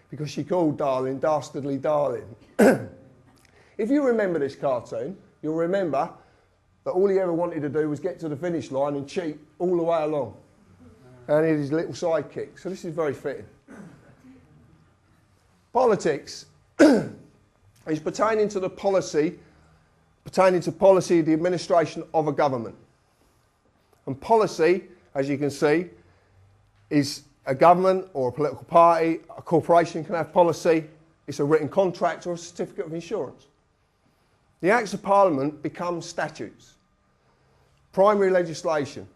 because she called Darling Dastardly Darling. If you remember this cartoon, you'll remember that all he ever wanted to do was get to the finish line and cheat all the way along. And he had his little sidekick. So this is very fitting. Politics is pertaining to policy, the administration of a government. And policy, as you can see, is a government or a political party. A corporation can have policy. It's a written contract or a certificate of insurance. The Acts of Parliament become statutes, primary legislation.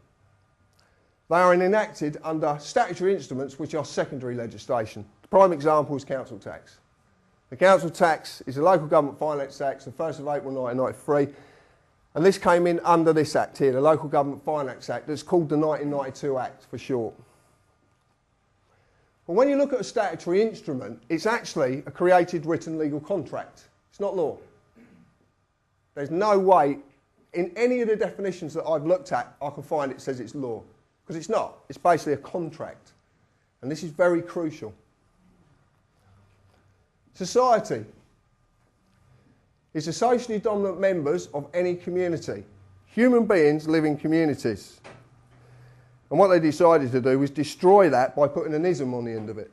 They are enacted under statutory instruments which are secondary legislation. The prime example is council tax. The council tax is a local government finance tax, the 1st of April 1993, and this came in under this act here, the Local Government Finance Act, that's called the 1992 Act for short. But when you look at a statutory instrument, it's actually a created written legal contract. It's not law. There's no way in any of the definitions that I've looked at I can find it says it's law. Because it's not. It's basically a contract. And this is very crucial. Society is the socially dominant members of any community. Human beings live in communities. And what they decided to do was destroy that by putting an ism on the end of it,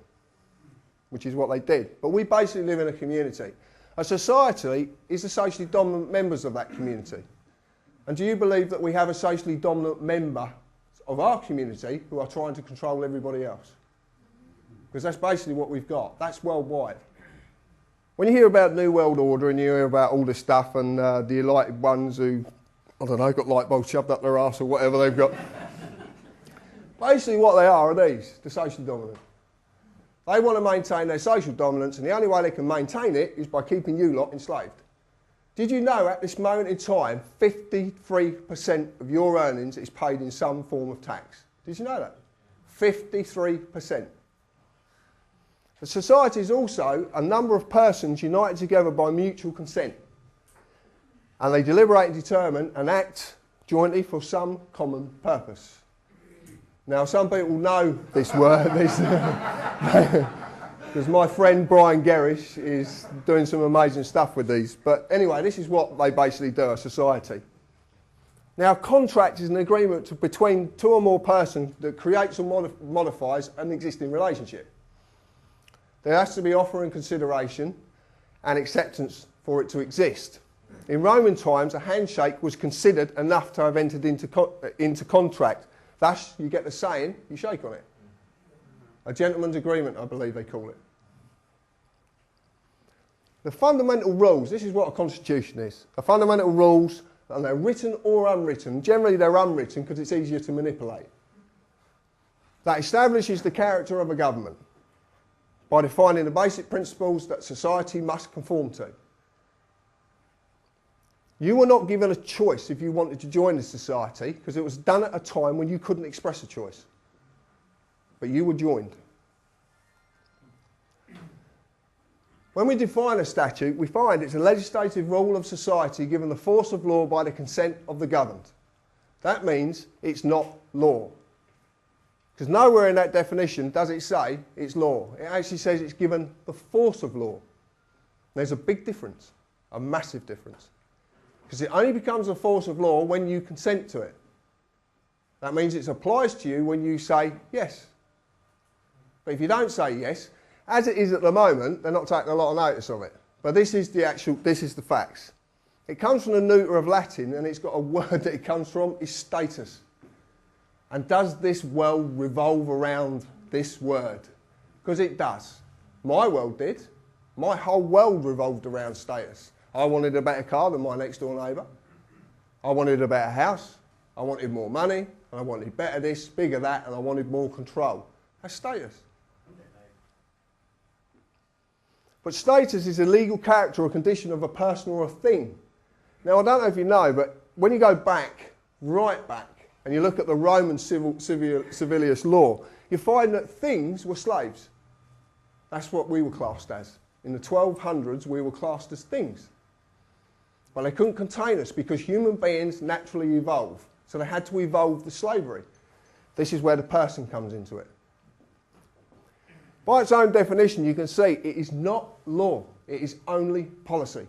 which is what they did. But we basically live in a community. A society is the socially dominant members of that community. And do you believe that we have a socially dominant member of our community who are trying to control everybody else? Because that's basically what we've got. That's worldwide. When you hear about New World Order and you hear about all this stuff and the enlightened ones who, I don't know, got light bulbs shoved up their arse or whatever they've got. Basically what they are these, the socially dominant. They want to maintain their social dominance, and the only way they can maintain it is by keeping you lot enslaved. Did you know at this moment in time, 53% of your earnings is paid in some form of tax? Did you know that? 53%. The society is also a number of persons united together by mutual consent. And they deliberate and determine and act jointly for some common purpose. Now, some people know this word, because my friend Brian Gerrish is doing some amazing stuff with these. But anyway, this is what they basically do, a society. Now, a contract is an agreement between two or more persons that creates or modifies an existing relationship. There has to be offer and consideration and acceptance for it to exist. In Roman times, a handshake was considered enough to have entered into contract. Thus, you get the saying, you shake on it. A gentleman's agreement, I believe they call it. The fundamental rules, this is what a constitution is. The fundamental rules, and they're written or unwritten. Generally, they're unwritten because it's easier to manipulate. That establishes the character of a government by defining the basic principles that society must conform to. You were not given a choice if you wanted to join the society, because it was done at a time when you couldn't express a choice. But you were joined. When we define a statute, we find it's a legislative rule of society given the force of law by the consent of the governed. That means it's not law. Because nowhere in that definition does it say it's law. It actually says it's given the force of law. There's a big difference, a massive difference. Because it only becomes a force of law when you consent to it. That means it applies to you when you say yes. But if you don't say yes, as it is at the moment, they're not taking a lot of notice of it. But this is the facts. It comes from the neuter of Latin, and it's got a word that it comes from, is status. And does this world revolve around this word? Because it does. My world did. My whole world revolved around status. I wanted a better car than my next door neighbour. I wanted a better house. I wanted more money. And I wanted better this, bigger that, and I wanted more control. That's status. But status is a legal character or condition of a person or a thing. Now, I don't know if you know, but when you go back, right back, and you look at the Roman civilis law, you find that things were slaves. That's what we were classed as. In the 1200s, we were classed as things. But they couldn't contain us because human beings naturally evolve. So they had to evolve the slavery. This is where the person comes into it. By its own definition, you can see it is not law. It is only policy.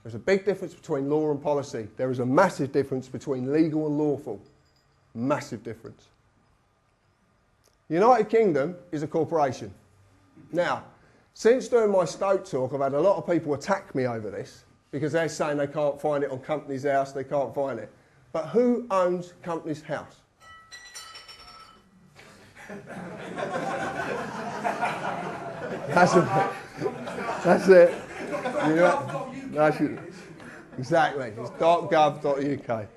There's a big difference between law and policy. There is a massive difference between legal and lawful. Massive difference. The United Kingdom is a corporation. Now, since doing my Stoke talk, I've had a lot of people attack me over this because they're saying they can't find it on Company's House, they can't find it. But who owns Company's House? That's it. That's it. Exactly. It's .gov.uk.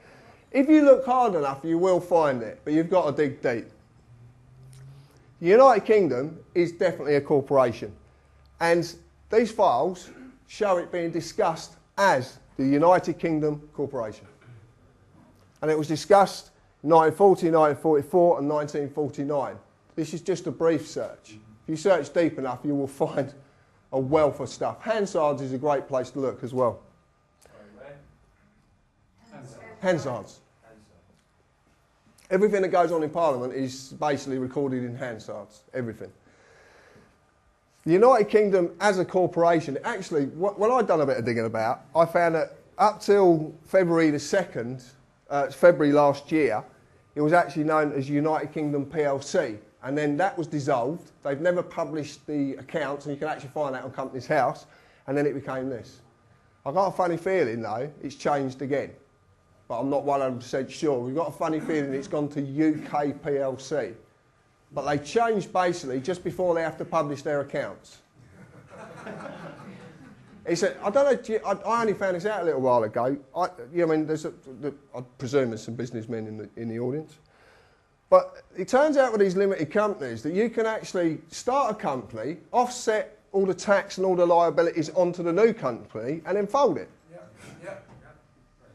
If you look hard enough, you will find it, but you've got to dig deep. The United Kingdom is definitely a corporation, and these files show it being discussed as the United Kingdom Corporation. And it was discussed in 1940, 1944 and 1949. This is just a brief search. If you search deep enough, you will find a wealth of stuff. Hansard's is a great place to look as well. Hansard's. Everything that goes on in Parliament is basically recorded in Hansard's. Everything. The United Kingdom as a corporation, actually, when I'd done a bit of digging about, I found that up till February the 2nd, February last year, it was actually known as United Kingdom PLC. And then that was dissolved. They've never published the accounts, and you can actually find that on Company's House. And then it became this. I've got a funny feeling, though, it's changed again. But I'm not 100% sure. We've got a funny feeling it's gone to UK PLC. But they changed basically just before they have to publish their accounts. It's I don't know, I only found this out a little while ago. I presume there's some businessmen in the audience. But it turns out with these limited companies that you can actually start a company, offset all the tax and all the liabilities onto the new company, and then fold it. Yeah.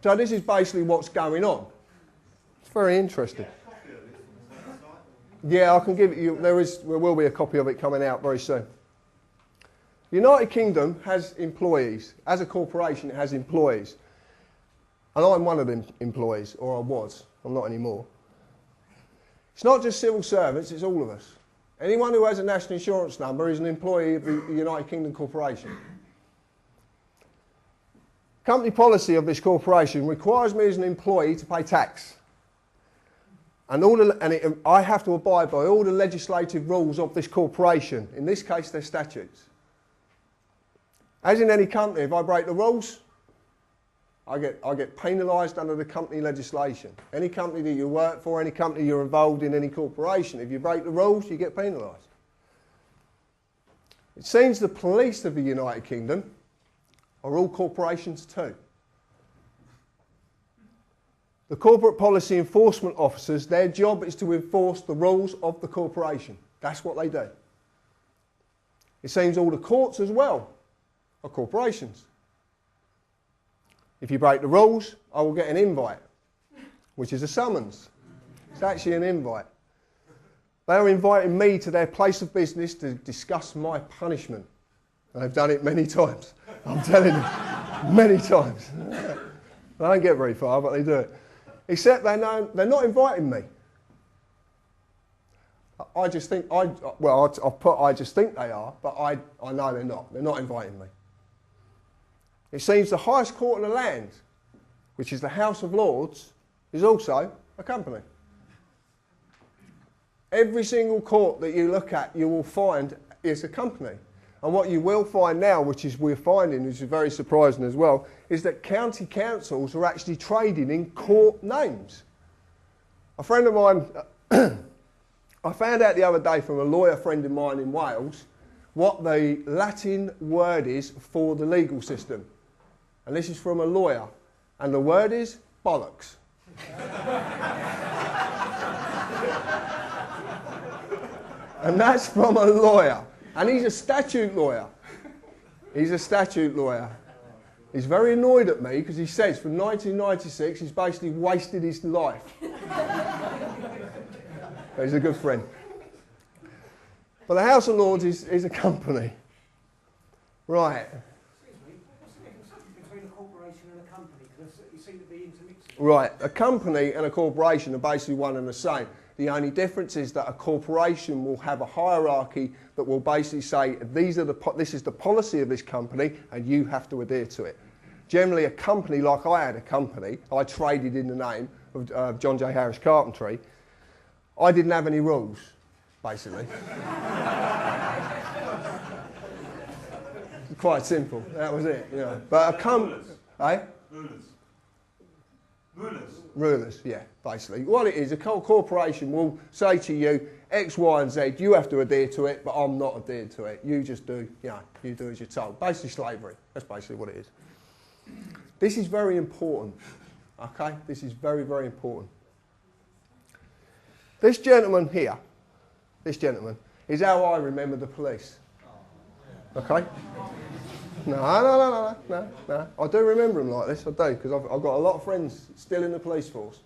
So this is basically what's going on. It's very interesting. Yeah, I can give it you. There will be a copy of it coming out very soon. The United Kingdom has employees. As a corporation, it has employees. And I'm one of them employees, or I was. I'm not anymore. It's not just civil servants, it's all of us. Anyone who has a national insurance number is an employee of the United Kingdom Corporation. Company policy of this corporation requires me as an employee to pay tax. And I have to abide by all the legislative rules of this corporation. In this case, they're statutes. As in any company, if I break the rules, I get penalised under the company legislation. Any company that you work for, any company you're involved in, any corporation, if you break the rules, you get penalised. It seems the police of the United Kingdom are all corporations too. The corporate policy enforcement officers, their job is to enforce the rules of the corporation. That's what they do. It seems all the courts as well are corporations. If you break the rules, I will get an invite, which is a summons. It's actually an invite. They are inviting me to their place of business to discuss my punishment. And they've done it many times. I'm telling you, many times. They don't get very far, but they do it. Except they're not inviting me. I just think they are, but I know they're not. They're not inviting me. It seems the highest court in the land, which is the House of Lords, is also a company. Every single court that you look at, you will find is a company. And what you will find now, which we're finding, which is very surprising as well, is that county councils are actually trading in court names. A friend of mine, I found out the other day from a lawyer friend of mine in Wales, what the Latin word is for the legal system. And this is from a lawyer. And the word is bollocks. And that's from a lawyer. And he's a statute lawyer. He's a statute lawyer. He's very annoyed at me because he says from 1996 he's basically wasted his life. But he's a good friend. But the House of Lords is a company. Right. Right, a company and a corporation are basically one and the same. The only difference is that a corporation will have a hierarchy that will basically say, this is the policy of this company and you have to adhere to it. Generally, a company, like I had a company, I traded in the name of John J. Harris Carpentry, I didn't have any rules, basically. Quite simple, that was it. You know. But a company... Eh? Rulers, yeah, basically. What it is, a corporation will say to you, X, Y, and Z, you have to adhere to it, but I'm not adhered to it. You just do, you know, you do as you're told. Basically slavery, that's basically what it is. This is very important, okay? This is very, very important. This gentleman here, this gentleman, is how I remember the police, okay? No. I do remember him like this, I do, because I've got a lot of friends still in the police force.